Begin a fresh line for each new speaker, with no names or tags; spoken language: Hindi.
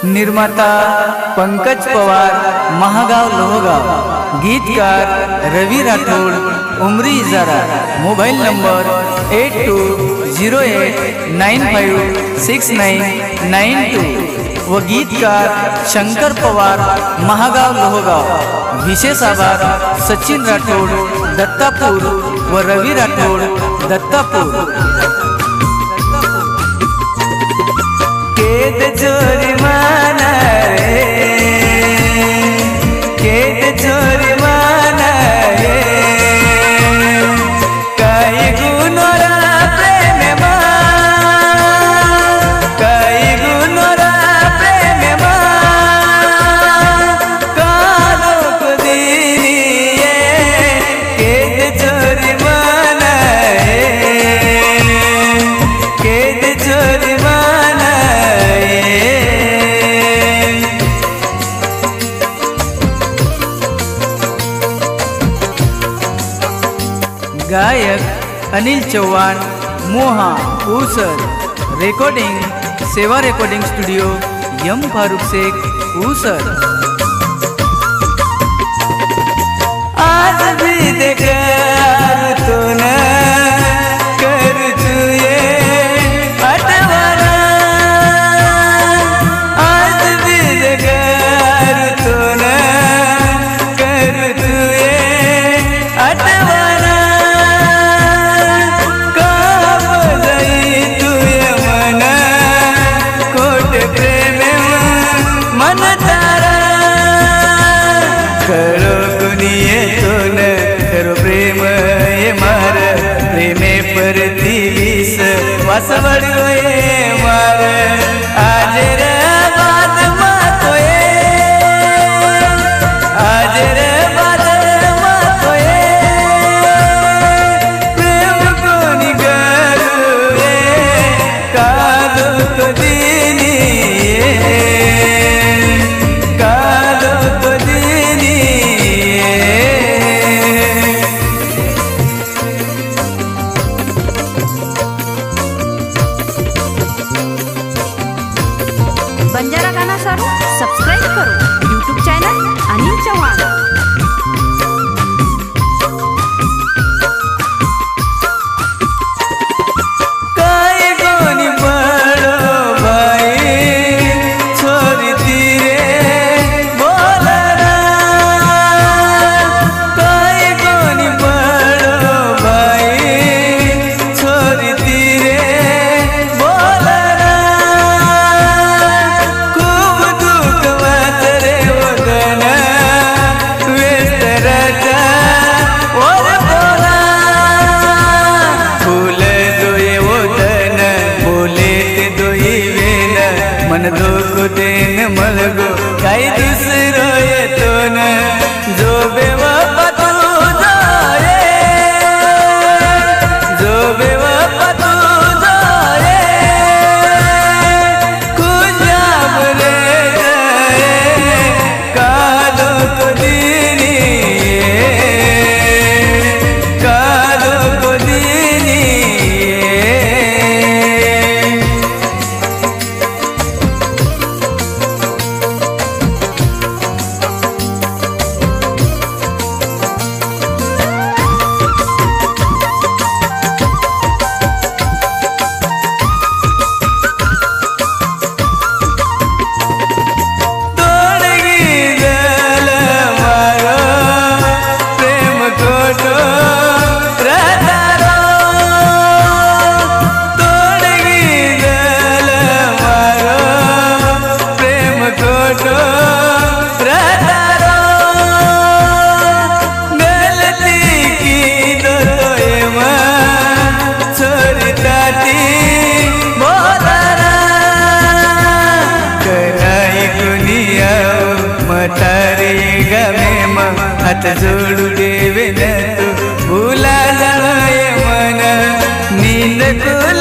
निर्माता पंकज पवार, महागाव लोहगाव। गीतकार रवि राठोड, उमरी इजारा। मोबाइल नंबर 8208956992 व गीतकार शंकर पवार, महागाव लोहगाव। विशेष आभार सचिन राठोड, दत्तापूर व रवि राठोड, दत्तापूर। केद चोरी माना रे, केद चोरी माना रे, काही गुणोरा प्रेम मा, काही गुणोरा प्रेम मा, कालो कुदिये केद चोरी माना रे, केद चोरी माना। गायक अनिल चौहान, मोहा ऊसर। रेकॉर्डिंग सेवा recording studio, M Farooq Sheikh, ऊसर। आज भी देखार तो न कर तुये अटवाना, आज भी देखार तो न कर तुये अटवाना। करो कुनिये तो न करो प्रेम ये मार, प्रेमे परती विस वासवड ये मार। आज रे बात मातोये, आज रे बात मातोये, प्रेम कोनी करूये कालो तो दिनी, कालो तो दिनी।
बंजारा गाना सारू सबस्क्राइब करो यूट्यूब चॅनल अनिल चौहान।
काय कोणी बड़ो भाई छोरी तीरे बोलरा, काय कोणी बड़ो भाई छोरी तीरे बोलरा। खूब दुख वातरे वगना व्यस्त राजा और बोला, फूल दोये वदन बोले ते दोई वेन, मन दुख देन मलगो काही दुसरो येतो न। जो बेवफा तू जाये, जो बेवफा तू जाये, खुशाब ले जाये कालो को दिनी, कालो को दिनी। तोडगी जल मारो प्रेम कोटो रतारो, तोडगी जल मारो प्रेम कोटो रतारो। गलती की दो तो एमा छोरी ताती बोलरा, कराई दुनिया मतारी गमे म हात जोडू देवे न तू भूला जाए मन नींद कुल